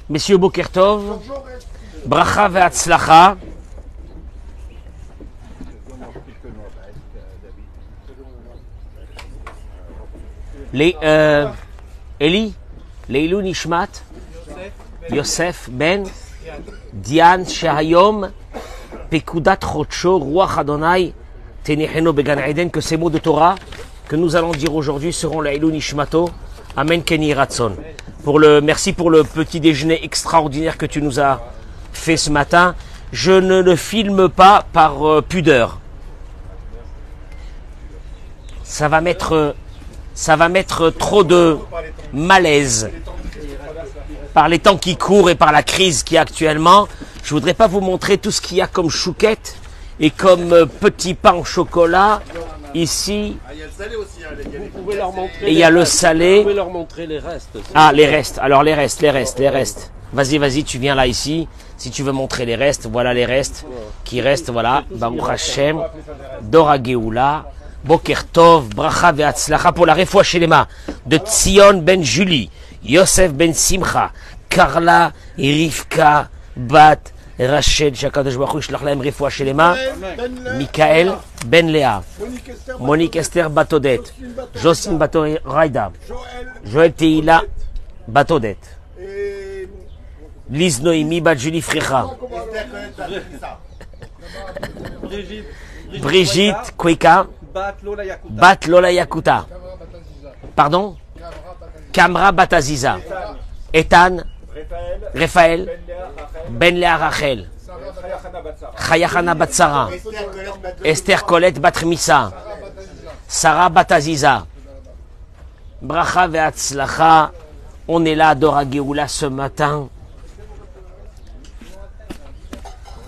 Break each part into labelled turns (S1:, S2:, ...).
S1: Messieurs Boker Tov, Bracha ve'atzlacha. Eli, Leilou Nishmat, Yosef Ben, Diane Shahayom, Pekudat Chocho, Ruach Adonai, Tenecheno Began Eden, que ces mots de Torah que nous allons dire aujourd'hui seront Leilou Nishmato, Amen Keni Ratson. Merci pour le petit déjeuner extraordinaire que tu nous as fait ce matin. Je ne le filme pas par pudeur. Ça va mettre trop de malaise par les temps qui courent et par la crise qui est actuellement. Je voudrais pas vous montrer tout ce qu'il y a comme chouquette et comme petit pain au chocolat ici.
S2: Il y a le salé aussi.
S3: Vous pouvez leur montrer.
S1: Et il y a le salé.
S3: Vous pouvez leur montrer les restes.
S1: Ah, les restes. Alors les restes. Vas-y, tu viens là ici. Si tu veux montrer les restes, voilà les restes qui restent. Voilà. Baruch Hashem, Dora Geoula. Boker Tov, Bracha ve'atzlacha pour la refoua shelema de Tzion ben Julie, Yosef ben Simcha, Carla et Rivka bat Rachel, Shakadosh Baruch Hu shlach lahem refoua shelema, Michael ben Léa, Monique Esther Batodet, Jocelyne Batori Raida, Joël Teila Batodet, Liz Noémie bat Julie Frecha, Brigitte Kweka, Bat Lola Yakuta. Pardon? Kamra Bataziza. Ethan. Raphaël. Ben Léa Rachel. Chayachana Batsara. Esther Colette Batrimissa. Sarah Bataziza. Bracha ve'atzlacha. On est là à Dora Geoula ce matin.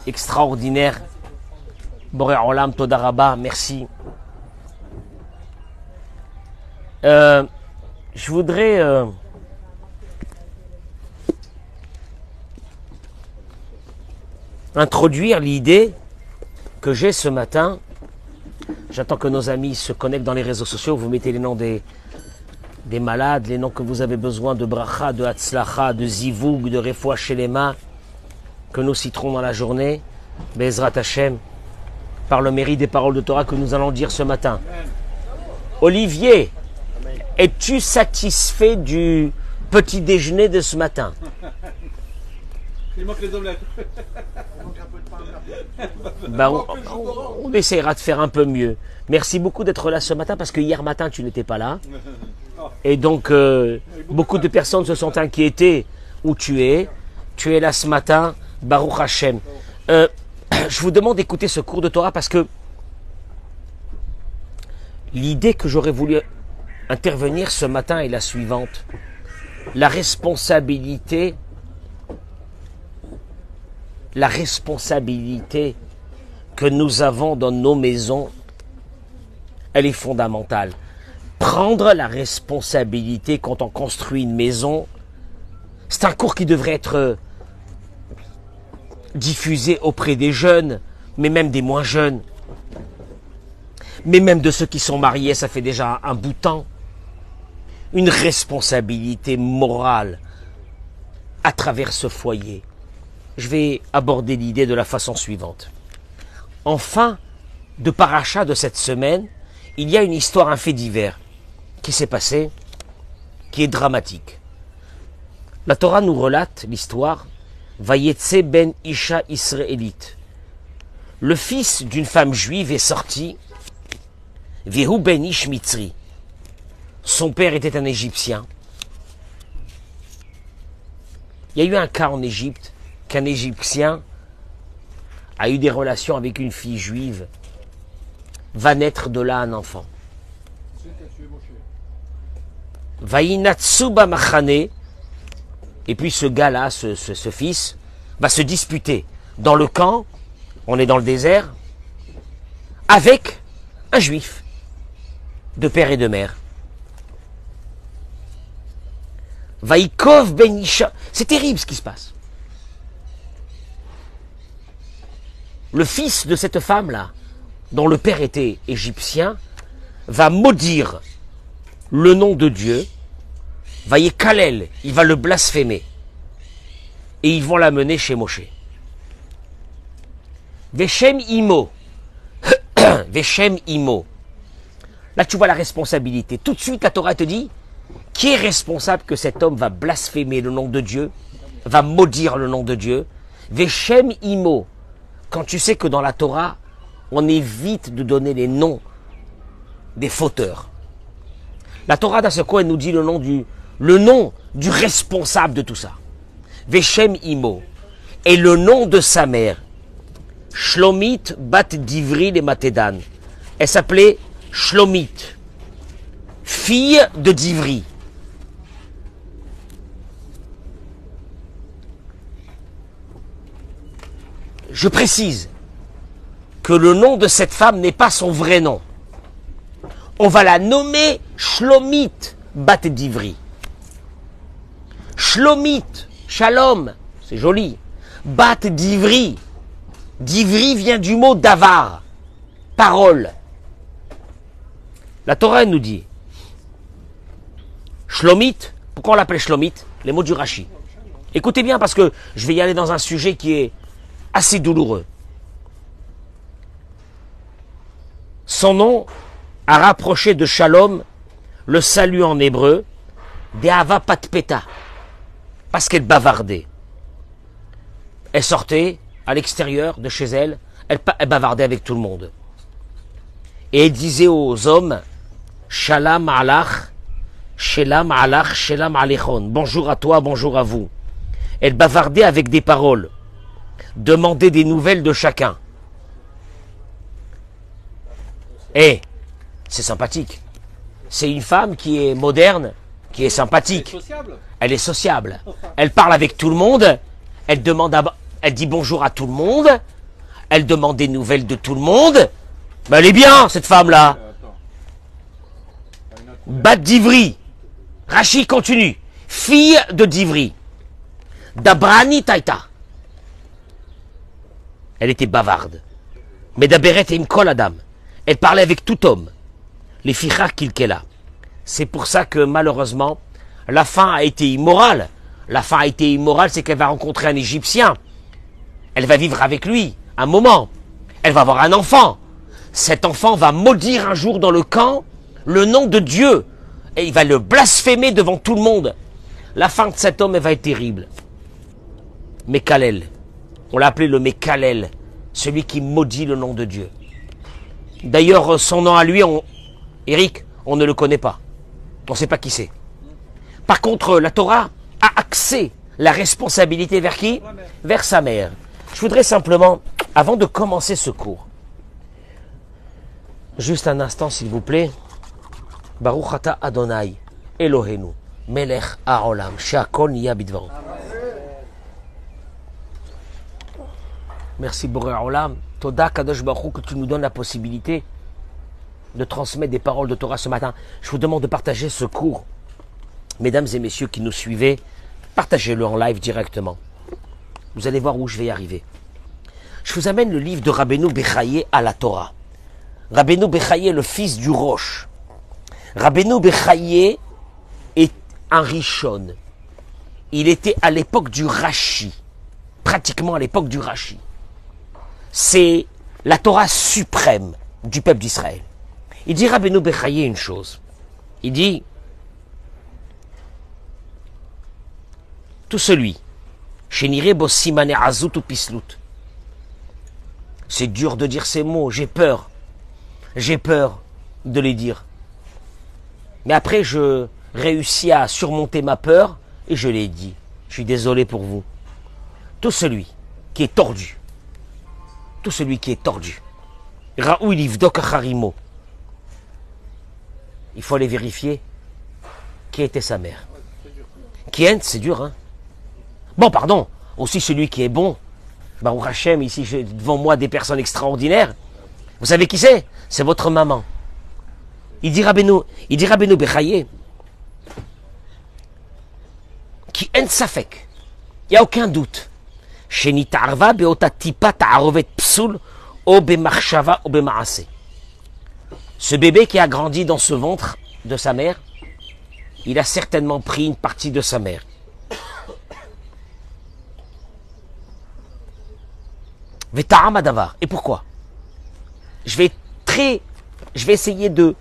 S1: Extraordinaire. Boré Olam Toda Rabba. Merci. Je voudrais introduire l'idée que j'ai ce matin. J'attends que nos amis se connectent dans les réseaux sociaux. Vous mettez les noms des malades, les noms que vous avez besoin de bracha, de hatzlacha, de zivoug, de refoua shelema, que nous citerons dans la journée. Bezrat Hashem, par le mérite des paroles de Torah que nous allons dire ce matin. Olivier, es-tu satisfait du petit déjeuner de ce matin?
S3: Il manque les omelettes.
S1: Ben, on essaiera de faire un peu mieux. Merci beaucoup d'être là ce matin parce que hier matin tu n'étais pas là. Et donc beaucoup de personnes se sont inquiétées où tu es. Tu es là ce matin, Baruch Hashem. Je vous demande d'écouter ce cours de Torah parce que l'idée que j'aurais voulu intervenir ce matin est la suivante. La responsabilité que nous avons dans nos maisons, elle est fondamentale. Prendre la responsabilité quand on construit une maison, c'est un cours qui devrait être diffusé auprès des jeunes, mais même des moins jeunes, mais même de ceux qui sont mariés, ça fait déjà un bout de temps. Une responsabilité morale à travers ce foyer. Je vais aborder l'idée de la façon suivante. En fin de paracha de cette semaine, il y a une histoire, un fait divers qui s'est passé, qui est dramatique. La Torah nous relate l'histoire Vayetse ben Isha Israélite. Le fils d'une femme juive est sorti, Vehu ben Ish Mitzri. Son père était un Égyptien. Il y a eu un cas en Égypte qu'un Égyptien a eu des relations avec une fille juive. Va naître de là un enfant. Vaïnatsuba Machane. Et puis ce gars-là, ce fils, va se disputer dans le camp, on est dans le désert, avec un juif, de père et de mère. Vaïkov ben Isha. C'est terrible ce qui se passe. Le fils de cette femme-là, dont le père était égyptien, va maudire le nom de Dieu, va y kalel, il va le blasphémer. Et ils vont l'amener chez Moshe. Veshem imo. Veshem imo. Là, tu vois la responsabilité. Tout de suite, la Torah te dit, qui est responsable que cet homme va blasphémer le nom de Dieu, va maudire le nom de Dieu? Veshem imo. Quand tu sais que dans la Torah, on évite de donner les noms des fauteurs. La Torah, dans ce coin, elle nous dit le nom du responsable de tout ça. Veshem imo. Et le nom de sa mère. Shlomit bat Divri le Matédan. Elle s'appelait Shlomit, fille de Divri. Je précise que le nom de cette femme n'est pas son vrai nom. On va la nommer Shlomit bat Divri. Shlomit, Shalom, c'est joli. Bat Divri. Divri vient du mot davar, parole. La Torah nous dit, Shlomit, pourquoi on l'appelle Shlomit? Les mots du Rashi. Écoutez bien parce que je vais y aller dans un sujet qui est assez douloureux. Son nom a rapproché de Shalom le salut en hébreu, De'ava patpeta, parce qu'elle bavardait. Elle sortait à l'extérieur de chez elle, elle bavardait avec tout le monde. Et elle disait aux hommes, Shalom alach, Shalom alach, Shalom alechon. Bonjour à toi, bonjour à vous. Elle bavardait avec des paroles, demandait des nouvelles de chacun. Et c'est sympathique. C'est une femme qui est moderne, qui est sympathique. Elle est sociable. Elle parle avec tout le monde. Elle dit bonjour à tout le monde. Elle demande des nouvelles de tout le monde. Mais elle est bien, cette femme-là. Bat Divri. Rachi continue. Fille de Divri. Dabrani Taïta. Elle était bavarde. Mais Daberet et Imkol Adam. Elle parlait avec tout homme. Les fichar kilkela. C'est pour ça que malheureusement, la fin a été immorale. La fin a été immorale, c'est qu'elle va rencontrer un Égyptien. Elle va vivre avec lui un moment. Elle va avoir un enfant. Cet enfant va maudire un jour dans le camp le nom de Dieu. Et il va le blasphémer devant tout le monde. La fin de cet homme, elle va être terrible. Mekalel. On l'a appelé le Mekalel. Celui qui maudit le nom de Dieu. D'ailleurs, son nom à lui, Eric, on ne le connaît pas. On ne sait pas qui c'est. Par contre, la Torah a axé la responsabilité vers qui? Vers sa mère. Je voudrais simplement, avant de commencer ce cours, juste un instant s'il vous plaît. Baruch ata Adonai, Elohenu, Melech ha'olam, she'akol niya bidvaro. Merci Boré Olam. Toda Kadosh Baruch Hu, que tu nous donnes la possibilité de transmettre des paroles de Torah ce matin. Je vous demande de partager ce cours. Mesdames et messieurs qui nous suivez, partagez-le en live directement. Vous allez voir où je vais y arriver. Je vous amène le livre de Rabbeinu Bechaye à la Torah. Rabbeinu Bechaye, le fils du Rosh. Rabbeinu Bechaye est un Rishon. Il était à l'époque du Rashi. Pratiquement à l'époque du Rashi. C'est la Torah suprême du peuple d'Israël. Il dit Rabbeinu Bechaye une chose. Il dit, tout celui, Shenire bo simane azut ou pislut. C'est dur de dire ces mots, j'ai peur. J'ai peur de les dire. Mais après, je réussis à surmonter ma peur et je l'ai dit. Je suis désolé pour vous. Tout celui qui est tordu, tout celui qui est tordu, Raoul Livdok Harimo, il faut aller vérifier qui était sa mère. Qui est, c'est dur, hein? Bon, pardon, aussi celui qui est bon. Baruch Hashem, ici, j'ai devant moi des personnes extraordinaires. Vous savez qui c'est? C'est votre maman. Il dit Rabbeinu Bechaye, qui en safek, il n'y a aucun doute. Shenitarva beota tipa ta'arovet psul o bemachshava o bemaase. Ce bébé qui a grandi dans ce ventre de sa mère, il a certainement pris une partie de sa mère. Et pourquoi? Je vais essayer de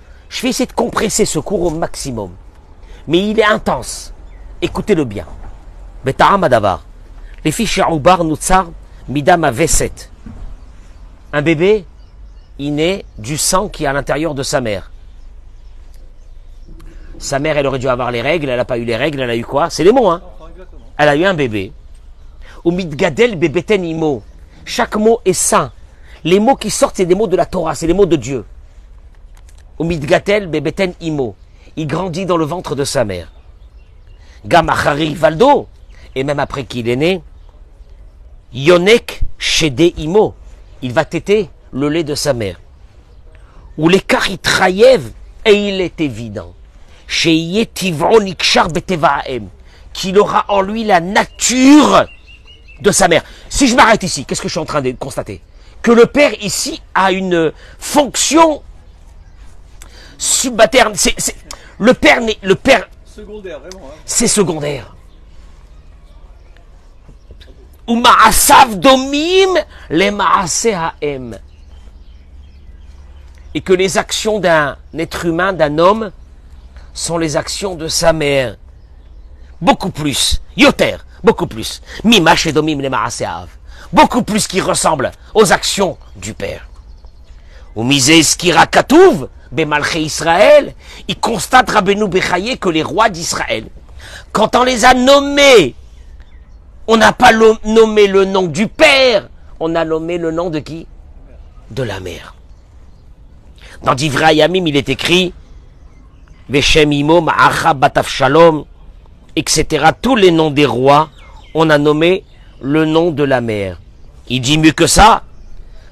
S1: compresser ce cours au maximum. Mais il est intense. Écoutez-le bien. Les fiches Ubar Nutsar Midama V7. Un bébé, il naît du sang qui est à l'intérieur de sa mère. Sa mère, elle aurait dû avoir les règles, elle n'a pas eu les règles, elle a eu quoi? C'est les mots, hein? Elle a eu un bébé. Ou Midgadel Bebeten Imo. Chaque mot est saint. Les mots qui sortent, c'est des mots de la Torah, c'est les mots de Dieu. Ou Midgatel Bebeten Imo. Il grandit dans le ventre de sa mère. Gamachari Valdo. Et même après qu'il est né, Yonek Shede Imo. Il va téter le lait de sa mère. Ou les Karitrayev. Et il est évident. Qu'il aura en lui la nature de sa mère. Si je m'arrête ici, qu'est-ce que je suis en train de constater? Que le père ici a une fonction subalterne. Le père
S3: Secondaire, vraiment. Hein.
S1: C'est secondaire. Ou ma'asav domim les ma'aseh ha'em. Et que les actions d'un être humain, d'un homme, sont les actions de sa mère. Beaucoup plus. Yoter. Beaucoup plus. Mimash et domim les ma'aseav. Beaucoup plus qui ressemble aux actions du père. Ou misé skira katouv, bemalché Israël. Il constate Rabbeinu Bechaye que les rois d'Israël, quand on les a nommés, on n'a pas nommé le nom du père, on a nommé le nom de qui? De la mère. Dans Divrei Yamim, il est écrit Veshem imo ma'acha bataf shalom, etc. Tous les noms des rois, on a nommé le nom de la mère. Il dit mieux que ça,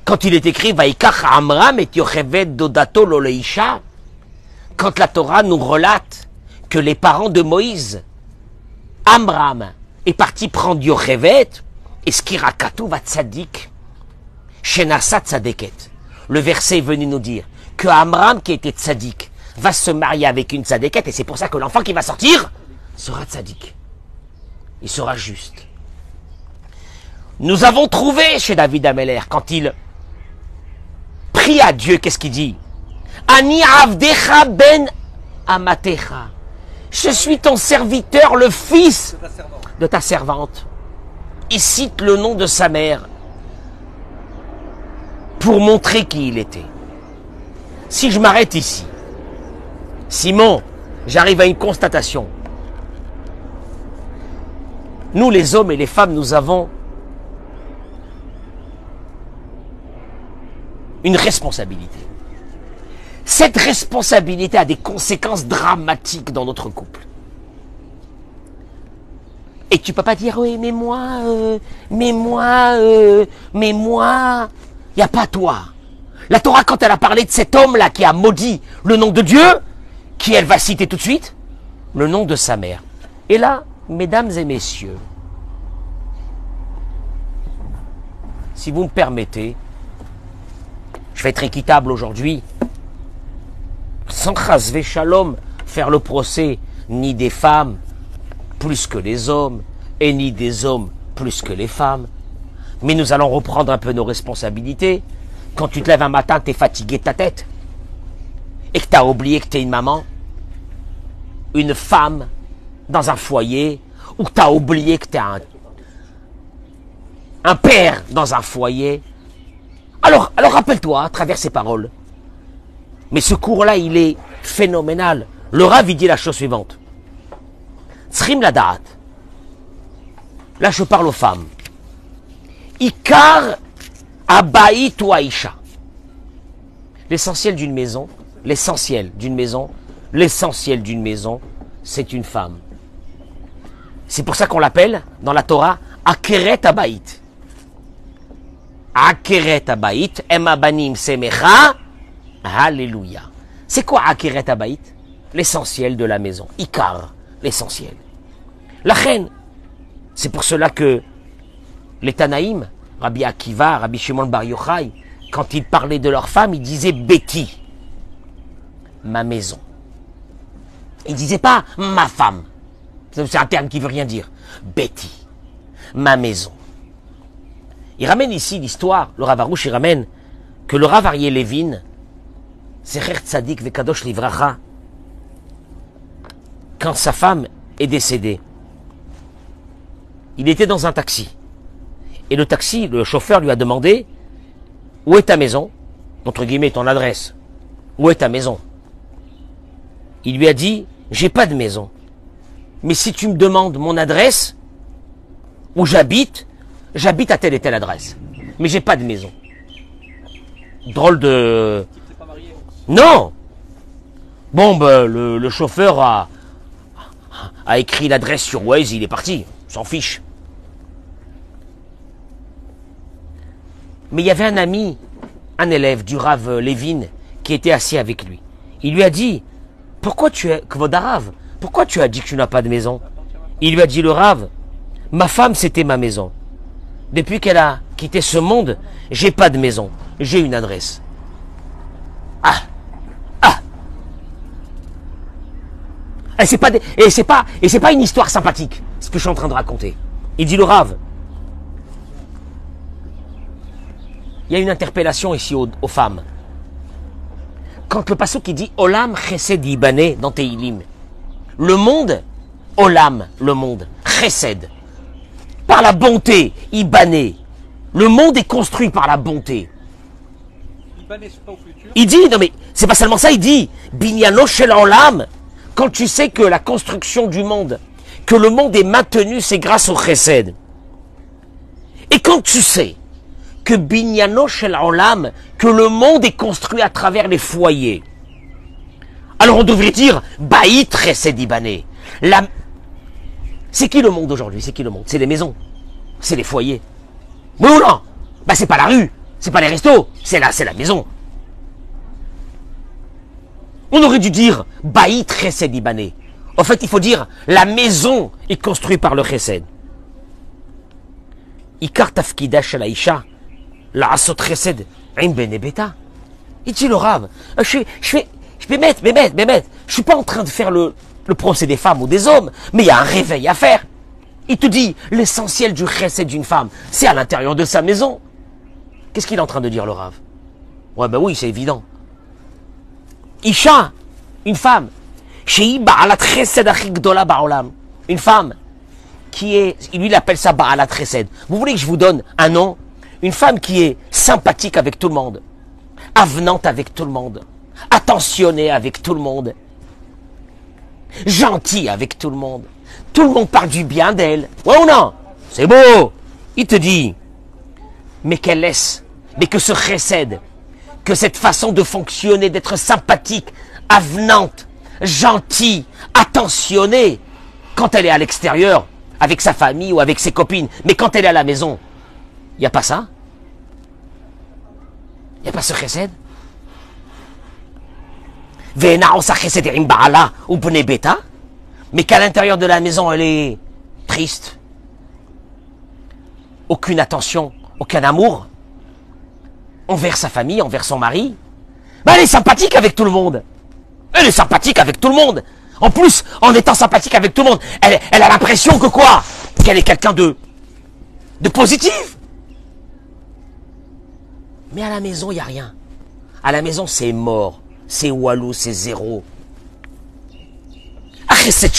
S1: quand il est écrit Vaikach Amram et Yocheved Dodato Loleisha, quand la Torah nous relate que les parents de Moïse, Amram, est parti prendre Yocheved, et Skirakatu va tzadik, Shenasa tzadeket. Le verset est venu nous dire que Amram, qui était tzadik, va se marier avec une tzadeket, et c'est pour ça que l'enfant qui va sortir sera tzadik. Il sera juste. Nous avons trouvé chez David Ameller, quand il prie à Dieu, qu'est-ce qu'il dit? Ani avdecha ben amatecha. Je suis ton serviteur, le fils de ta servante. Il cite le nom de sa mère pour montrer qui il était. Si je m'arrête ici, Simon, j'arrive à une constatation. Nous, les hommes et les femmes, nous avons une responsabilité. Cette responsabilité a des conséquences dramatiques dans notre couple. Et tu peux pas dire, oui, mais moi, il n'y a pas toi. La Torah, quand elle a parlé de cet homme-là qui a maudit le nom de Dieu, qui elle va citer tout de suite, le nom de sa mère. Et là, mesdames et messieurs, si vous me permettez, je vais être équitable aujourd'hui, sans chasvé shalom, faire le procès ni des femmes plus que les hommes, et ni des hommes plus que les femmes. Mais nous allons reprendre un peu nos responsabilités. Quand tu te lèves un matin, tu es fatigué de ta tête, et que tu as oublié que tu es une maman, une femme, dans un foyer, ou que tu as oublié que tu es un père dans un foyer. Alors rappelle-toi à travers ces paroles. Mais ce cours-là, il est phénoménal. Le Rav, il dit la chose suivante. Tzrim la da'at. Là, je parle aux femmes. Ikar abaït ou aïcha. L'essentiel d'une maison, c'est une femme. C'est pour ça qu'on l'appelle, dans la Torah, Akeret abaït. Akeret abaït, emabanim semecha, alléluia. C'est quoi Akeret abaït? L'essentiel de la maison. Ikar, l'essentiel. La reine. C'est pour cela que les Tanaïm, Rabbi Akiva, Rabbi Shimon Bar Yochai, quand ils parlaient de leur femme, ils disaient Betty. ma maison. Il disait pas ma femme. C'est un terme qui veut rien dire. Betty, ma maison. Il ramène ici l'histoire, le Rav Arush, il ramène que le Rav Aryeh Levin, Zecher Tzadik Vekadosh Livracha, quand sa femme est décédée, il était dans un taxi. Et le taxi, le chauffeur lui a demandé, où est ta maison? Entre guillemets, ton adresse. Où est ta maison? Il lui a dit, j'ai pas de maison. Mais si tu me demandes mon adresse, où j'habite à telle et telle adresse. Mais j'ai pas de maison. Drôle de... Non! Bon, ben, le chauffeur a écrit l'adresse sur Waze, il est parti. S'en fiche. Mais il y avait un ami, un élève du Rav Levin, qui était assis avec lui. Il lui a dit, pourquoi tu as dit que tu n'as pas de maison? Il lui a dit, le Rav, ma femme c'était ma maison. Depuis qu'elle a quitté ce monde, j'ai pas de maison, j'ai une adresse. Ah! Et c'est pas une histoire sympathique, ce que je suis en train de raconter. Il dit, le Rav, il y a une interpellation ici aux femmes. Quand le pasuk qui dit Olam Chesed Yibane dans Tehilim, le monde, Olam, le monde, Chesed, par la bonté, Yibane, le monde est construit par la bonté. Il dit, non mais c'est pas seulement ça, il dit Binyano Shel Olam, quand tu sais que la construction du monde, que le monde est maintenu, c'est grâce au Chesed. Et quand tu sais que Binyano Shel Olam, que le monde est construit à travers les foyers. Alors on devrait dire Baït Chesed Yibane. C'est qui le monde aujourd'hui? C'est qui le monde? C'est les maisons, c'est les foyers. Oui ou non? Bah c'est pas la rue, c'est pas les restos, c'est la maison. On aurait dû dire Baït Chesed Yibane. En fait, il faut dire la maison est construite par le Chesed. Ikar tafkida shel haisha la asot Chesed im bene beta. Il dit le Rav, je suis pas en train de faire le procès des femmes ou des hommes, mais il y a un réveil à faire. Il te dit l'essentiel du Chesed d'une femme, c'est à l'intérieur de sa maison. Qu'est-ce qu'il est en train de dire le Rav? Ouais ben oui, c'est évident. Isha, une femme, une femme qui est, lui il appelle ça Ba'alat Chesed. Vous voulez que je vous donne un nom? Une femme qui est sympathique avec tout le monde, avenante avec tout le monde, attentionnée avec tout le monde, gentille avec tout le monde parle du bien d'elle. Ouais ou non? C'est beau. Il te dit, mais qu'elle laisse, mais que ce Chesed, que cette façon de fonctionner, d'être sympathique, avenante, gentille, attentionnée, quand elle est à l'extérieur, avec sa famille ou avec ses copines, mais quand elle est à la maison, il n'y a pas ça? Il n'y a pas ce Chesed? Mais qu'à l'intérieur de la maison, elle est triste. Aucune attention, aucun amour envers sa famille, envers son mari. Ben, elle est sympathique avec tout le monde. Elle est sympathique avec tout le monde. En plus, en étant sympathique avec tout le monde, elle a l'impression que quoi? Qu'elle est quelqu'un de positif. Mais à la maison, il n'y a rien. À la maison, c'est mort. C'est walou, c'est zéro. Si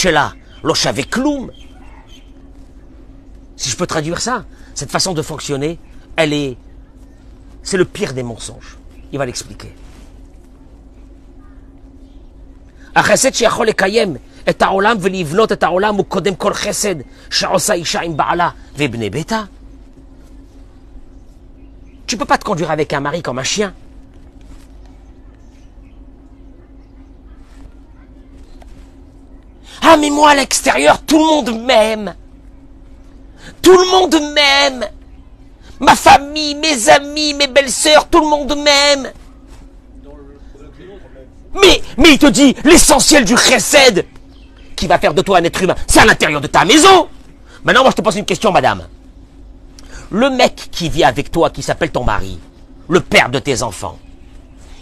S1: je peux traduire ça, cette façon de fonctionner, c'est le pire des mensonges. Il va l'expliquer. Tu peux pas te conduire avec un mari comme un chien. Ah mais moi à l'extérieur, tout le monde m'aime. Tout le monde m'aime. Ma famille, mes amis, mes belles-sœurs, tout le monde m'aime. Mais il te dit, l'essentiel du Chesed qui va faire de toi un être humain, c'est à l'intérieur de ta maison. Maintenant, moi je te pose une question, madame. Le mec qui vit avec toi, qui s'appelle ton mari, le père de tes enfants,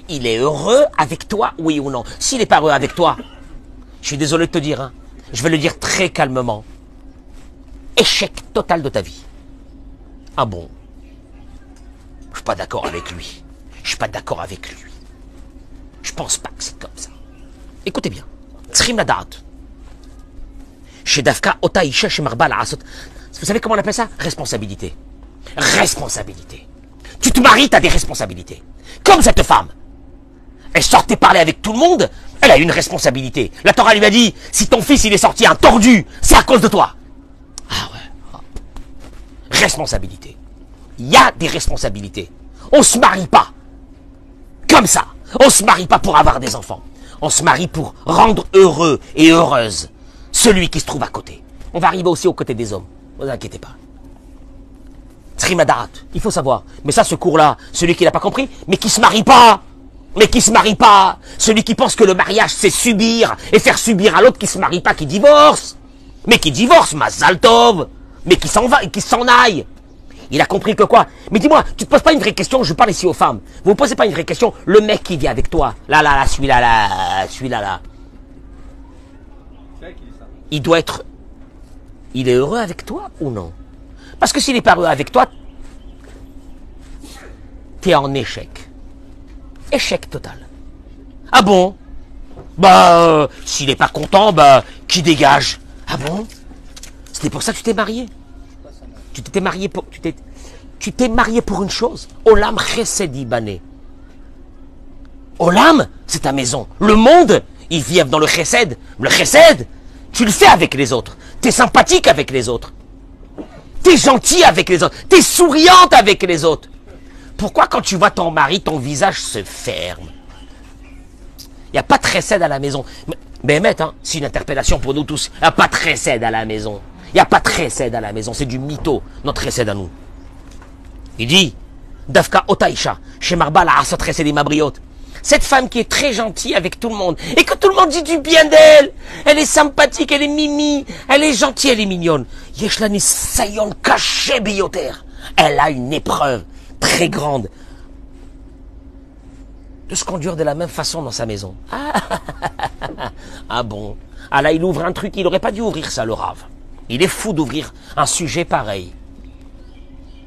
S1: il est heureux avec toi, oui ou non? S'il n'est pas heureux avec toi, je suis désolé de te dire, hein, je vais le dire très calmement. Échec total de ta vie. Ah bon? Je suis pas d'accord avec lui. Je suis pas d'accord avec lui. Je pense pas que c'est comme ça. Écoutez bien. Tsrim Ladat. Chez Dafka, Ota Isha, chez Marbal, Asot. Vous savez comment on appelle ça? Responsabilité. Responsabilité. Tu te maries, tu as des responsabilités. Comme cette femme. Elle sortait parler avec tout le monde, elle a une responsabilité. La Torah lui a dit, si ton fils il est sorti un tordu, c'est à cause de toi. Ah ouais. Responsabilité. Il y a des responsabilités. On se marie pas. Comme ça. On se marie pas pour avoir des enfants. On se marie pour rendre heureux et heureuse celui qui se trouve à côté. On va arriver aussi aux côtés des hommes. Ne vous inquiétez pas. Trimadat, il faut savoir. Mais ça, ce cours-là, celui qui n'a pas compris, mais qui se marie pas. Mais qui se marie pas. Celui qui pense que le mariage, c'est subir et faire subir à l'autre qui se marie pas, qui divorce. Mais qui divorce, Mazal Tov. Mais qui s'en va et qui s'en aille. Il a compris que quoi? Mais dis-moi, tu te poses pas une vraie question, je parle ici aux femmes. Vous ne posez pas une vraie question, le mec qui vit avec toi, celui-là. Il doit être... Il est heureux avec toi ou non? Parce que s'il n'est pas heureux avec toi, tu es en échec. Échec total. Ah bon? S'il n'est pas content, qui dégage? Ah bon? C'était pour ça que tu t'es marié? Tu t'es marié pour une chose. Olam chesed ibané. Olam, c'est ta maison. Le monde, ils vivent dans le chesed. Le chesed, tu le fais avec les autres. Tu es sympathique avec les autres. Tu es gentil avec les autres. Tu es souriante avec les autres. Pourquoi quand tu vois ton mari, ton visage se ferme? Il n'y a pas de chesed à la maison. Mais hein, c'est une interpellation pour nous tous. Il n'y a pas de chesed à la maison. Il n'y a pas de chesed à la maison, c'est du mytho, notre chesed à nous. Il dit, Dafka Otaïcha, chez Marbal, Asot chesed mabriot. Cette femme qui est très gentille avec tout le monde, et que tout le monde dit du bien d'elle, elle est sympathique, elle est mimi, elle est gentille, elle est mignonne. Yeshlani sayon caché bioter. Elle a une épreuve très grande de se conduire de la même façon dans sa maison. Ah bon? Ah là, il ouvre un truc, il n'aurait pas dû ouvrir ça, le rave. Il est fou d'ouvrir un sujet pareil.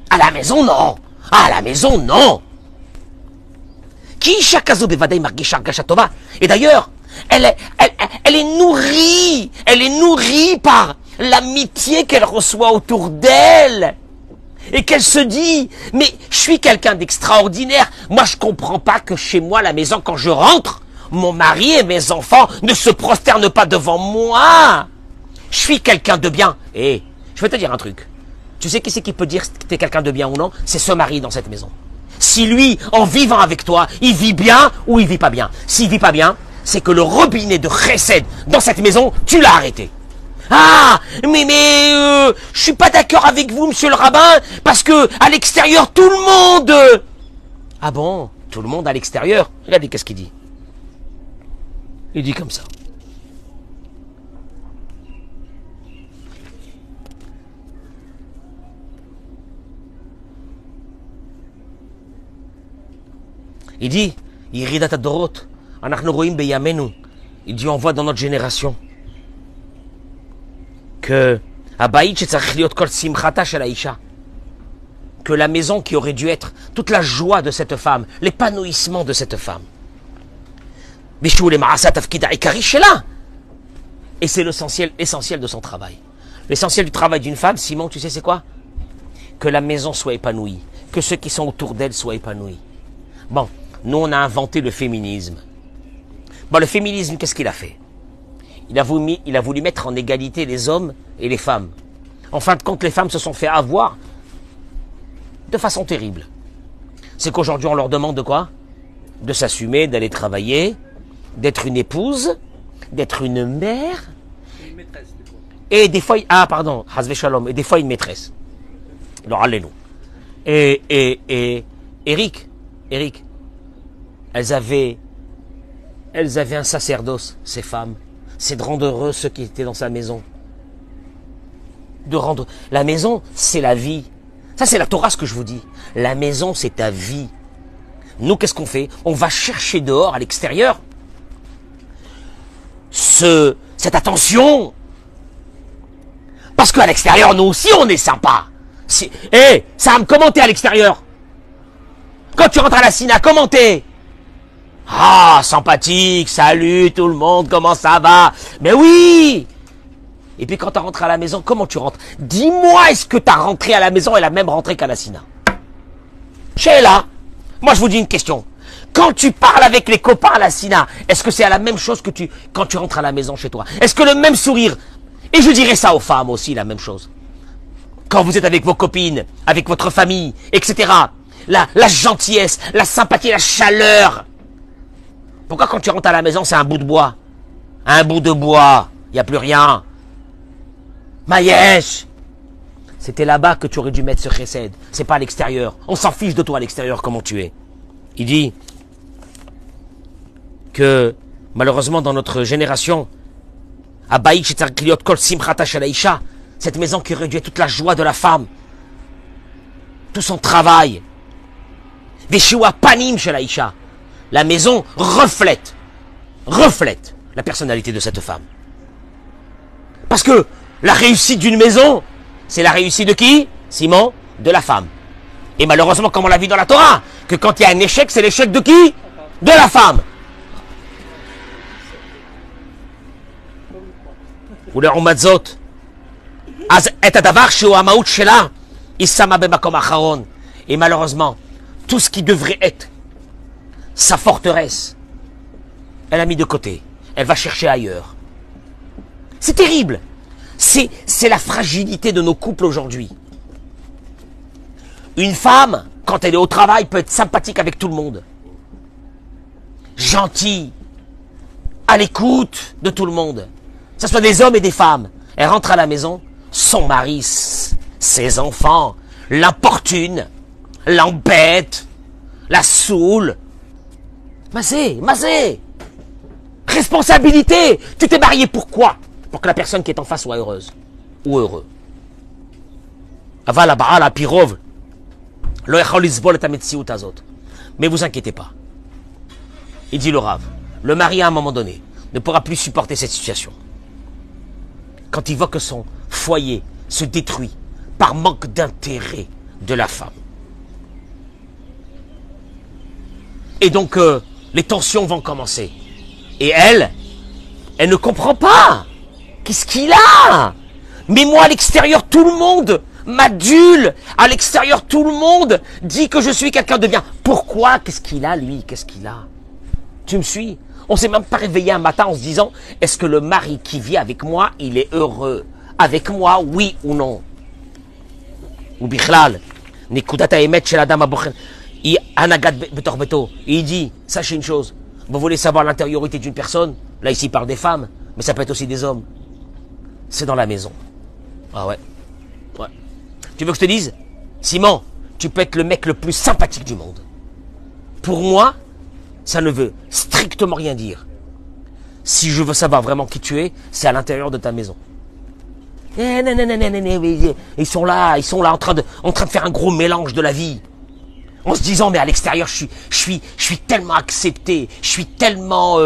S1: À la maison, non. À la maison, non. Et d'ailleurs, elle est nourrie. Elle est nourrie par l'amitié qu'elle reçoit autour d'elle. Et qu'elle se dit, mais je suis quelqu'un d'extraordinaire. Moi, je comprends pas que chez moi, à la maison, quand je rentre, mon mari et mes enfants ne se prosternent pas devant moi. Je suis quelqu'un de bien. Et je vais te dire un truc. Tu sais qui c'est qui peut dire que tu es quelqu'un de bien ou non? C'est ce mari dans cette maison. Si lui, en vivant avec toi, il vit bien ou il vit pas bien. S'il vit pas bien, c'est que le robinet de chesed dans cette maison, tu l'as arrêté. Ah, mais je suis pas d'accord avec vous, monsieur le rabbin, parce que à l'extérieur, tout le monde... Ah bon? Tout le monde à l'extérieur? Regardez qu'est-ce qu'il dit. Il dit comme ça. Il dit, Yiridat Adorot, Anachnu roim beyamenu. Il dit, on voit dans notre génération que que la maison qui aurait dû être toute la joie de cette femme, l'épanouissement de cette femme. Et c'est l'essentiel de son travail. L'essentiel du travail d'une femme, Simon, tu sais c'est quoi? Que la maison soit épanouie, que ceux qui sont autour d'elle soient épanouis. Bon, nous on a inventé le féminisme. Bon, le féminisme, qu'est-ce qu'il a fait? Il a voulu mettre en égalité les hommes et les femmes. En fin de compte, les femmes se sont fait avoir de façon terrible. C'est qu'aujourd'hui, on leur demande de quoi? De s'assumer, d'aller travailler, d'être une épouse, d'être une mère.
S3: Une maîtresse, des fois.
S1: Et des fois, Hazve Shalom, et des fois une maîtresse. Alors, allez-nous. Et Eric, elles avaient un sacerdoce, ces femmes. C'est de rendre heureux ceux qui étaient dans sa maison. La maison, c'est la vie. Ça, c'est la Torah, ce que je vous dis. La maison, c'est ta vie. Nous, qu'est-ce qu'on fait? On va chercher dehors, à l'extérieur, cette attention. Parce qu'à l'extérieur, nous aussi, on est sympa. Hé, Sam, comment t'es à l'extérieur? Quand tu rentres à la Sina, comment t'es? Ah, sympathique, salut tout le monde, comment ça va? Mais oui! Et puis quand tu rentres à la maison, comment tu rentres? Dis-moi, est-ce que tu as rentré à la maison et la même rentrée qu'à la Sina? Sheila, moi je vous dis une question. Quand tu parles avec les copains à la Sina, est-ce que c'est à la même chose que quand tu rentres à la maison chez toi? Est-ce que le même sourire? Et je dirais ça aux femmes aussi, la même chose. Quand vous êtes avec vos copines, avec votre famille, etc. La gentillesse, la sympathie, la chaleur. Pourquoi quand tu rentres à la maison, c'est un bout de bois? Un bout de bois, il n'y a plus rien. Maïesh, c'était là-bas que tu aurais dû mettre ce chesed. C'est pas à l'extérieur. On s'en fiche de toi à l'extérieur, comment tu es. Il dit que, malheureusement, dans notre génération, cette maison qui réduit toute la joie de la femme, tout son travail, panim chez l'Aïcha. La maison reflète la personnalité de cette femme. Parce que la réussite d'une maison, c'est la réussite de qui? Simon? De la femme. Et malheureusement, comme on l'a vu dans la Torah, que quand il y a un échec, c'est l'échec de qui? De la femme. Ou le Umatzot. Et malheureusement, tout ce qui devrait être sa forteresse, elle a mis de côté. Elle va chercher ailleurs. C'est terrible. C'est la fragilité de nos couples aujourd'hui. Une femme, quand elle est au travail, peut être sympathique avec tout le monde. Gentille. À l'écoute de tout le monde. Que ce soit des hommes et des femmes. Elle rentre à la maison, son mari, ses enfants, l'importune, l'embête, la saoule. Mazé. Responsabilité. Tu t'es marié pourquoi? Pour que la personne qui est en face soit heureuse. Ou heureux. Mais vous inquiétez pas. Il dit le Rav, le mari à un moment donné ne pourra plus supporter cette situation. Quand il voit que son foyer se détruit par manque d'intérêt de la femme. Et donc les tensions vont commencer. Et elle ne comprend pas. Qu'est-ce qu'il a? Mais moi, à l'extérieur, tout le monde m'adule. À l'extérieur, tout le monde dit que je suis quelqu'un de bien. Pourquoi? Qu'est-ce qu'il a, lui? Qu'est-ce qu'il a? Tu me suis? On s'est même pas réveillé un matin en se disant, est-ce que le mari qui vit avec moi, il est heureux? Avec moi, oui ou non? Ou bichlal, nekudata emet shel adam abochen, anagat betor beto. Il dit, sachez une chose, vous voulez savoir l'intériorité d'une personne? Là, ici, il parle des femmes, mais ça peut être aussi des hommes. C'est dans la maison. Ah ouais. Tu veux que je te dise? Simon, tu peux être le mec le plus sympathique du monde. Pour moi, ça ne veut strictement rien dire. Si je veux savoir vraiment qui tu es, c'est à l'intérieur de ta maison. Ils sont là en train de faire un gros mélange de la vie. En se disant, mais à l'extérieur, je suis tellement accepté, je suis tellement...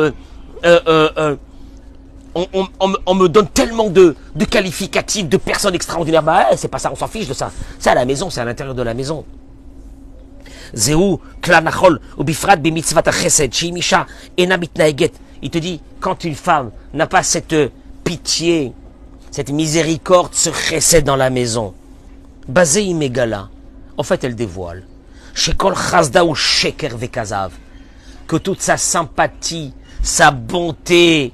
S1: on me donne tellement de qualificatifs, de personnes extraordinaires. Bah, c'est pas ça, on s'en fiche de ça. C'est à la maison, c'est à l'intérieur de la maison. Zéou, klanachol, ou bifrat bimitzvat chesed, shimisha, enamit naeget. Il te dit, quand une femme n'a pas cette pitié, cette miséricorde, ce chesed dans la maison, basé imégala, en fait, elle dévoile. Shekol chazda ou sheker vekazav, que toute sa sympathie, sa bonté,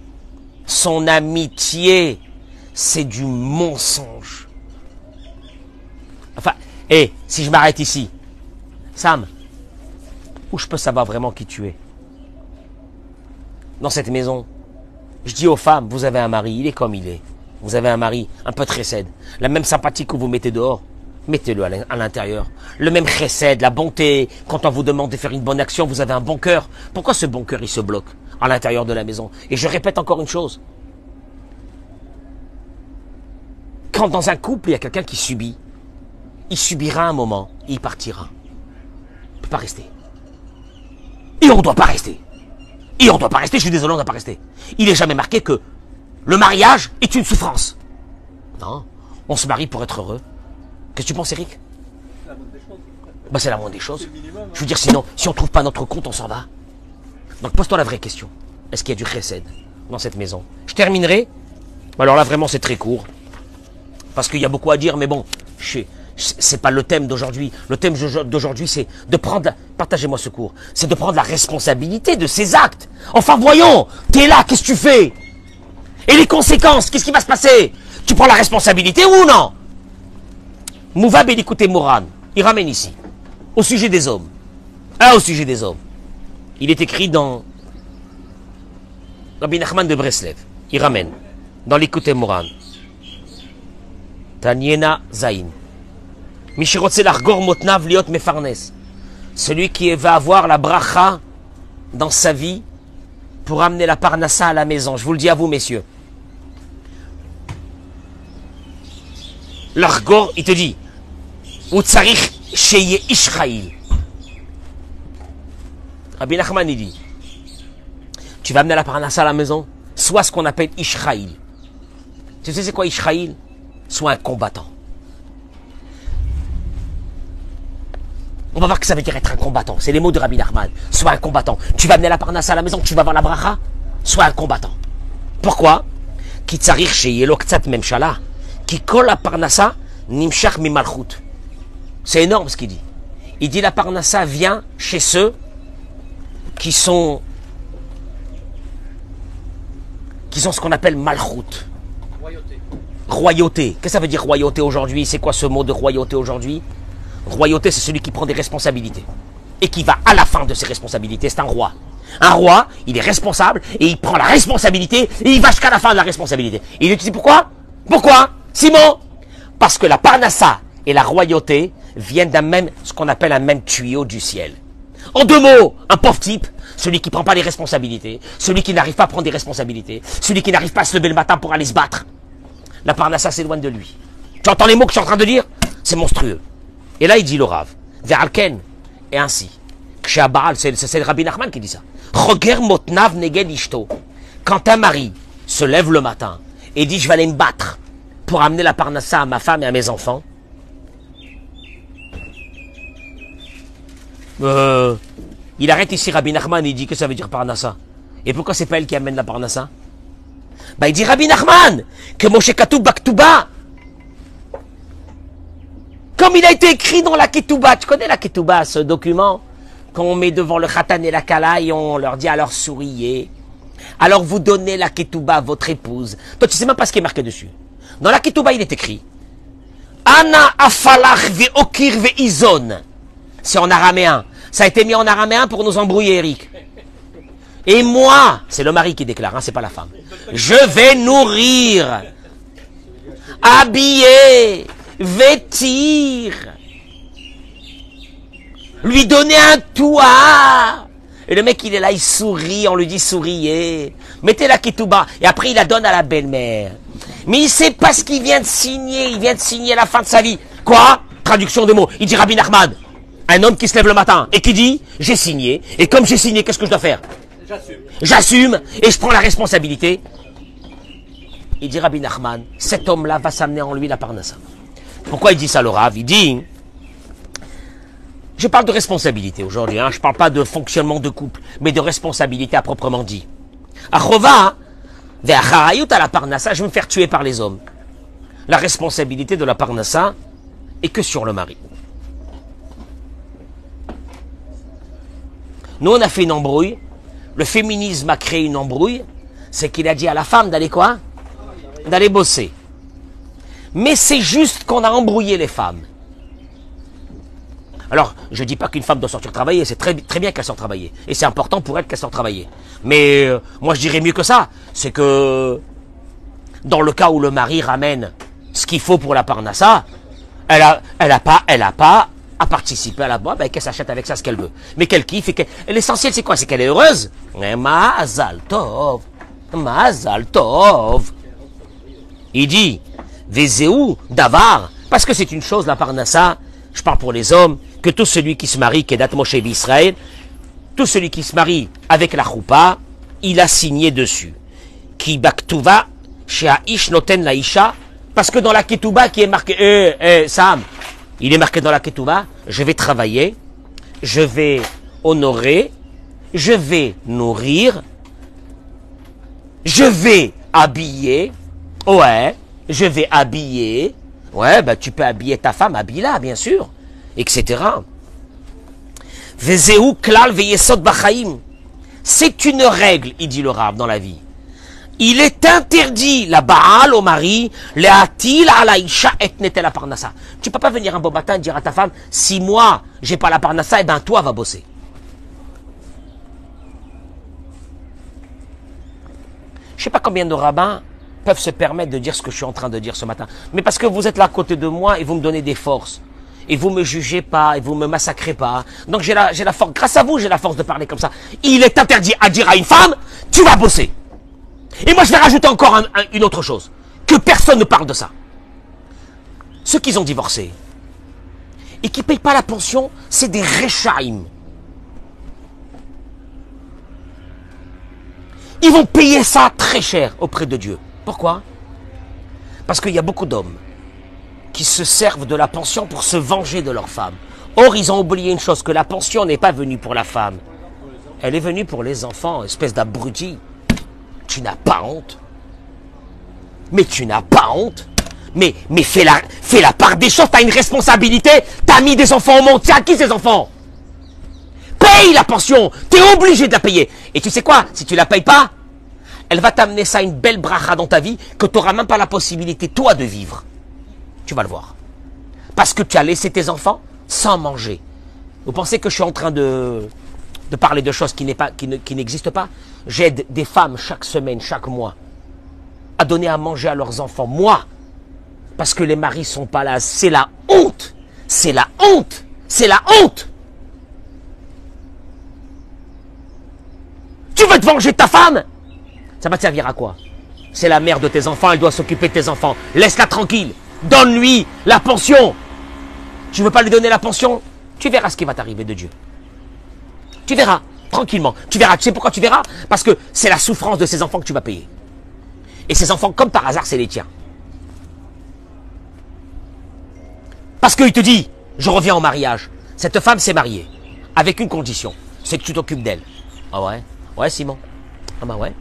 S1: son amitié, c'est du mensonge. Enfin, si je m'arrête ici, Sam, où je peux savoir vraiment qui tu es? Dans cette maison, je dis aux femmes, vous avez un mari, il est comme il est. Vous avez un mari un peu chesed, la même sympathie que vous mettez dehors, mettez-le à l'intérieur. Le même chesed, la bonté, quand on vous demande de faire une bonne action, vous avez un bon cœur. Pourquoi ce bon cœur, il se bloque à l'intérieur de la maison? Et je répète encore une chose. Quand dans un couple, il y a quelqu'un qui subit, il subira un moment, et il partira. Il ne peut pas rester. Et on ne doit pas rester. Et on ne doit pas rester, je suis désolé, on ne doit pas rester. Il n'est jamais marqué que le mariage est une souffrance. Non, on se marie pour être heureux. Qu'est-ce que tu penses, Eric?
S3: C'est la moindre des choses.
S1: Bah, c'est la moindre des choses.
S3: C'est le minimum, hein.
S1: Je veux dire, sinon, si on ne trouve pas notre compte, on s'en va. Donc pose-toi la vraie question. Est-ce qu'il y a du chesed dans cette maison? Je terminerai. Alors là, vraiment, c'est très court. Parce qu'il y a beaucoup à dire, mais bon, c'est pas le thème d'aujourd'hui. Le thème d'aujourd'hui, c'est de prendre, partagez-moi ce cours, c'est de prendre la responsabilité de ses actes. Enfin, voyons, t'es là, qu'est-ce que tu fais? Et les conséquences, qu'est-ce qui va se passer? Tu prends la responsabilité ou non? Mouvab et écoutez Moran, il ramène ici, au sujet des hommes. Ah, au sujet des hommes. Il est écrit dans Rabbi Nachman de Breslev. Il ramène dans l'écoutez Moran. Taniena Zain. Celui qui va avoir la bracha dans sa vie pour amener la parnassa à la maison. Je vous le dis à vous, messieurs. L'argor, il te dit, Utsarich sheye Ishraïl. Rabbi Nachman, il dit, tu vas amener la parnassa à la maison, soit ce qu'on appelle Ishraïl. Tu sais c'est quoi Ishraïl? Soit un combattant. On va voir que ça veut dire être un combattant. C'est les mots de Rabbi Nachman. Sois un combattant. Tu vas amener la parnassa à la maison, tu vas voir la bracha. Sois un combattant. Pourquoi? Ki tsarich sheyelo ktsat memshala. Ki kol la parnassa nimshach mimalchut. C'est énorme ce qu'il dit. Il dit la parnassa vient chez ceux qui sont ce qu'on appelle malchut.
S3: Royauté.
S1: Royauté. Qu'est-ce que ça veut dire royauté aujourd'hui? C'est quoi ce mot de royauté aujourd'hui? Royauté, c'est celui qui prend des responsabilités et qui va à la fin de ses responsabilités. C'est un roi. Un roi, il est responsable et il prend la responsabilité et il va jusqu'à la fin de la responsabilité. Et tu sais pourquoi? Pourquoi, Simon? Parce que la parnassa et la royauté viennent d'un même, ce qu'on appelle un même tuyau du ciel. En deux mots, un pauvre type, celui qui ne prend pas les responsabilités, celui qui n'arrive pas à prendre des responsabilités, celui qui n'arrive pas à se lever le matin pour aller se battre. La parnassa s'éloigne de lui. Tu entends les mots que je suis en train de dire? C'est monstrueux. Et là, il dit le Rav, Ve'alken, et ainsi. C'est le Rabbi Nachman qui dit ça. Quand un mari se lève le matin et dit je vais aller me battre pour amener la parnassa à ma femme et à mes enfants, il arrête ici Rabbi Nachman et il dit que ça veut dire parnassa. Et pourquoi c'est pas elle qui amène la parnassa? Il dit Rabbi Nachman que Moshe Katoub Baktuba, comme il a été écrit dans la Ketouba. Tu connais la Ketouba, ce document qu'on met devant le Khatan et la Kala et on leur dit alors souriez. Alors vous donnez la Ketouba à votre épouse. Toi tu sais même pas ce qui est marqué dessus. Dans la Ketouba il est écrit Ana afalach ve'okir ve'izon. C'est en araméen. Ça a été mis en araméen pour nous embrouiller, Eric. Et moi, c'est le mari qui déclare, hein, c'est pas la femme. Je vais nourrir, habiller, vêtir, lui donner un toit. Et le mec, il est là, il sourit, on lui dit souriez. Mettez la ketouba. Et après, il la donne à la belle-mère. Mais il sait pas ce qu'il vient de signer. Il vient de signer la fin de sa vie. Quoi? Traduction de mots. Il dit Rabbi Nachman, un homme qui se lève le matin et qui dit j'ai signé. Et comme j'ai signé, qu'est-ce que je dois faire? J'assume et je prends la responsabilité. Il dit Rabbi Nachman, cet homme-là va s'amener en lui la parnassa. Pourquoi il dit ça, le Rav? Il dit, je parle de responsabilité aujourd'hui, hein, je ne parle pas de fonctionnement de couple, mais de responsabilité à proprement dit. Achova, ve'acharayut à la parnassa, je vais me faire tuer par les hommes. La responsabilité de la parnassa est que sur le mari. Nous, on a fait une embrouille. Le féminisme a créé une embrouille. C'est qu'il a dit à la femme d'aller quoi? D'aller bosser. Mais c'est juste qu'on a embrouillé les femmes. Alors, je ne dis pas qu'une femme doit sortir travailler, c'est très bien qu'elle sorte travailler. Et c'est important pour elle qu'elle sorte travailler. Mais moi, je dirais mieux que ça. C'est que dans le cas où le mari ramène ce qu'il faut pour la parnassa, elle a pas à participer à la boîte, qu'elle s'achète avec ça ce qu'elle veut. Mais qu'elle kiffe. Et l'essentiel, c'est quoi? C'est qu'elle est heureuse. Mazal tov. Mazal tov. Il dit, Vezeu davar, parce que c'est une chose, la parnassa, je parle pour les hommes, que tout celui qui se marie, Kedat Moshe Israël, tout celui qui se marie avec la choupa, il a signé dessus. Ki baktuva she'aish noten laisha, parce que dans la ketouba qui est marqué, Sam, il est marqué dans la ketouba, je vais travailler, je vais honorer, je vais nourrir, je vais habiller, ouais, je vais habiller, ouais, bah tu peux habiller ta femme, habille-la, bien sûr, etc. Vezeu klal veyesod bachaim. C'est une règle, il dit le Rav, dans la vie. Il est interdit, la Baal au mari, le'atil ala isha et netel la parnassa. Tu peux pas venir un beau matin et dire à ta femme, si moi, j'ai pas la parnassa, eh ben toi, va bosser. Je sais pas combien de rabbins peuvent se permettre de dire ce que je suis en train de dire ce matin. Mais parce que vous êtes là à côté de moi et vous me donnez des forces. Et vous me jugez pas, et vous me massacrez pas. Donc j'ai la force, grâce à vous, j'ai la force de parler comme ça. Il est interdit à dire à une femme, tu vas bosser. Et moi je vais rajouter encore une autre chose. Que personne ne parle de ça. Ceux qui ont divorcé et qui ne payent pas la pension, c'est des réchaïm. Ils vont payer ça très cher auprès de Dieu. Pourquoi? Parce qu'il y a beaucoup d'hommes qui se servent de la pension pour se venger de leur femme. Or, ils ont oublié une chose, que la pension n'est pas venue pour la femme. Elle est venue pour les enfants, espèce d'abruti. Tu n'as pas honte. Mais tu n'as pas honte. Mais fais la part des choses, tu as une responsabilité, tu as mis des enfants au monde, c'est à qui ces enfants? Paye la pension, tu es obligé de la payer. Et tu sais quoi, si tu ne la payes pas, elle va t'amener ça une belle bracha dans ta vie que tu n'auras même pas la possibilité, toi, de vivre. Tu vas le voir. Parce que tu as laissé tes enfants sans manger. Vous pensez que je suis en train de parler de choses qui n'existent pas? J'aide des femmes chaque semaine, chaque mois, à donner à manger à leurs enfants. Moi, parce que les maris sont pas là. C'est la honte. C'est la honte. C'est la honte. Tu veux te venger de ta femme? Ça va te servir à quoi? C'est la mère de tes enfants, elle doit s'occuper de tes enfants. Laisse-la tranquille. Donne-lui la pension. Tu veux pas lui donner la pension? Tu verras ce qui va t'arriver de Dieu. Tu verras, tranquillement. Tu verras. Tu sais pourquoi tu verras? Parce que c'est la souffrance de ces enfants que tu vas payer. Et ces enfants, comme par hasard, c'est les tiens. Parce qu'il te dit, je reviens au mariage. Cette femme s'est mariée. Avec une condition. C'est que tu t'occupes d'elle. Ah ouais? Ouais, Simon. Ah bah ouais.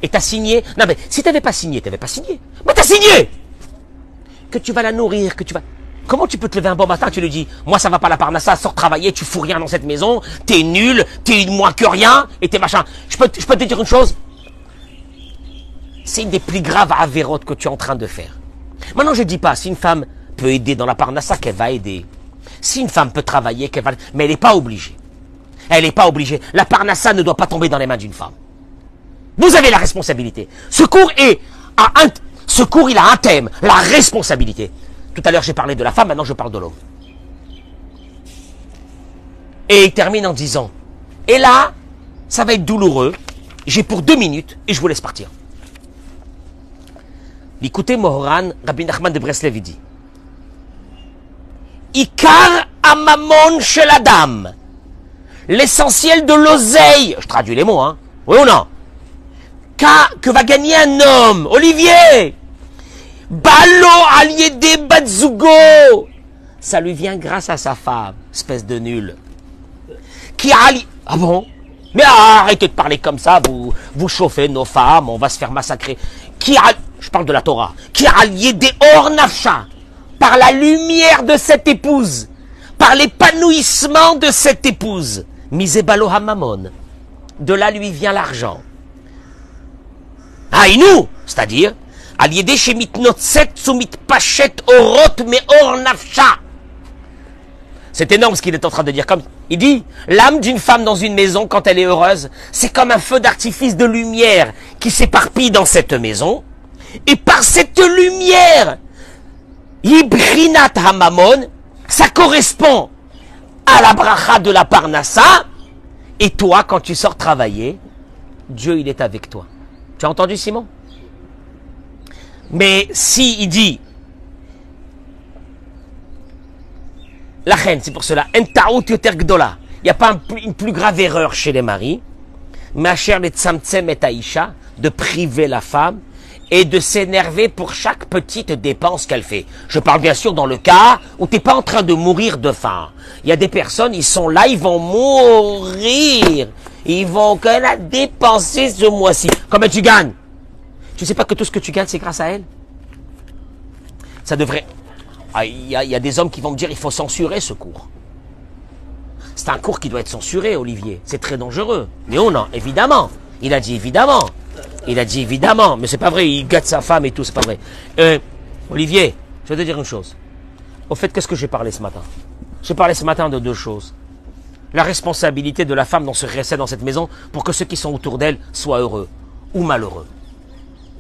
S1: Et t'as signé. Non mais, si t'avais pas signé, t'avais pas signé. Mais t'as signé! Que tu vas la nourrir, que tu vas... Comment tu peux te lever un bon matin, tu lui dis, moi ça va pas la parnassa, sors travailler, tu fous rien dans cette maison, t'es nul, t'es moins que rien, et t'es machin. Je peux te dire une chose? C'est une des plus graves avérotes que tu es en train de faire. Maintenant je dis pas, si une femme peut aider dans la parnassa, qu'elle va aider. Si une femme peut travailler, qu'elle va... Mais elle n'est pas obligée. Elle n'est pas obligée. La parnassa ne doit pas tomber dans les mains d'une femme. Vous avez la responsabilité. Ce cours il a un thème, la responsabilité. Tout à l'heure, j'ai parlé de la femme, maintenant je parle de l'homme. Et il termine en disant, et là, ça va être douloureux, j'ai pour 2 minutes, et je vous laisse partir. L'écoutez, Mohoran, Rabbi Nachman de Breslev, il dit, Ikar amamon chez la dame, l'essentiel de l'oseille, je traduis les mots, hein, oui ou non? Que va gagner un homme, Olivier, Balo aliédé Batzugo, ça lui vient grâce à sa femme, espèce de nul. Qui a ah bon? Mais arrêtez de parler comme ça, vous chauffez nos femmes, on va se faire massacrer. Je parle de la Torah. Qui a allié des hors nafsha, par la lumière de cette épouse, par l'épanouissement de cette épouse. Misebalo hamamon. De là lui vient l'argent. Aïnou, c'est-à-dire, aliédé chez mitnotset sumit pachet orot me or nafsha. C'est énorme ce qu'il est en train de dire. Comme il dit, l'âme d'une femme dans une maison, quand elle est heureuse, c'est comme un feu d'artifice de lumière qui s'éparpille dans cette maison. Et par cette lumière, Yibrinat Hamamon, ça correspond à la bracha de la Parnassa. Et toi, quand tu sors travailler, Dieu, il est avec toi. Tu as entendu, Simon? Mais si il dit, la reine, c'est pour cela, En ta'out yoter gdola, Il n'y a pas une plus grave erreur chez les maris, ma chère les tzamtzem et aïcha, de priver la femme et de s'énerver pour chaque petite dépense qu'elle fait. Je parle bien sûr dans le cas où tu n'es pas en train de mourir de faim. Il y a des personnes, ils sont là, ils vont mourir. Ils vont qu'elle a dépensé ce mois-ci. Combien tu gagnes? Tu sais pas que tout ce que tu gagnes, c'est grâce à elle? Ça devrait... Ah, il y a des hommes qui vont me dire, il faut censurer ce cours. C'est un cours qui doit être censuré, Olivier. C'est très dangereux. Mais oh non, évidemment. Il a dit évidemment. Il a dit évidemment. Mais c'est pas vrai, il gâte sa femme et tout, c'est pas vrai. Olivier, je vais te dire une chose. Au fait, qu'est-ce que j'ai parlé ce matin? J'ai parlé ce matin de deux choses. La responsabilité de la femme dans ce recès dans cette maison pour que ceux qui sont autour d'elle soient heureux ou malheureux.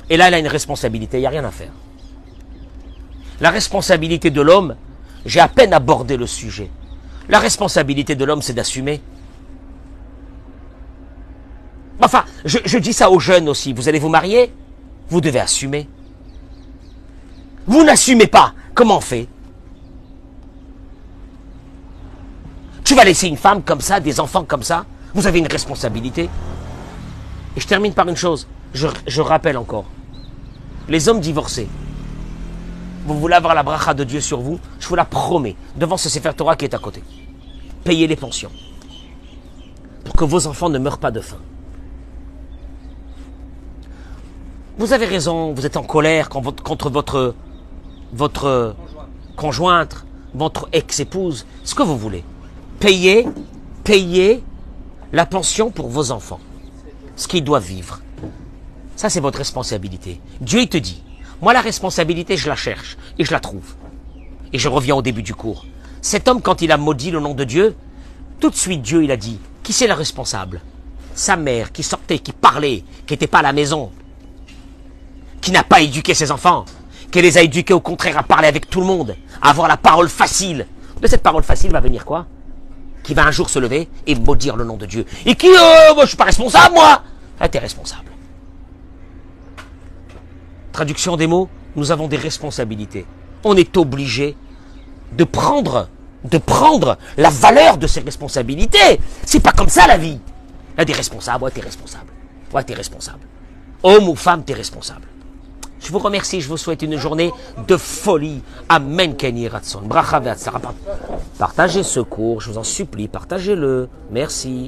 S1: Et là, elle a une responsabilité, il n'y a rien à faire. La responsabilité de l'homme, j'ai à peine abordé le sujet. La responsabilité de l'homme, c'est d'assumer. Enfin, je dis ça aux jeunes aussi. Vous allez vous marier, vous devez assumer. Vous n'assumez pas, comment on fait? Tu vas laisser une femme comme ça, des enfants comme ça? Vous avez une responsabilité. Et je termine par une chose. Je rappelle encore. Les hommes divorcés, vous voulez avoir la bracha de Dieu sur vous, je vous la promets, devant ce Sefer Torah qui est à côté. Payez les pensions. Pour que vos enfants ne meurent pas de faim. Vous avez raison, vous êtes en colère contre votre conjointe, votre ex-épouse, ce que vous voulez. Payez la pension pour vos enfants. Ce qu'ils doivent vivre. Ça, c'est votre responsabilité. Dieu, il te dit, moi, la responsabilité, je la cherche et je la trouve. Et je reviens au début du cours. Cet homme, quand il a maudit le nom de Dieu, tout de suite, Dieu, il a dit, qui c'est la responsable? Sa mère, qui sortait, qui parlait, qui n'était pas à la maison, qui n'a pas éduqué ses enfants, qui les a éduqués au contraire à parler avec tout le monde, à avoir la parole facile. De cette parole facile va venir quoi? Qui va un jour se lever et maudire le nom de Dieu. Et qui, moi, je suis pas responsable, moi! Ah, t'es responsable. Traduction des mots, nous avons des responsabilités. On est obligé de prendre la valeur de ces responsabilités. C'est pas comme ça la vie. Il y a des responsables, ouais, t'es responsable. Ouais, t'es responsable. Homme ou femme, t'es responsable. Je vous remercie, je vous souhaite une journée de folie. Amen, Kenny Ratson. Bracha ve'atzara. Partagez ce cours, je vous en supplie, partagez-le. Merci.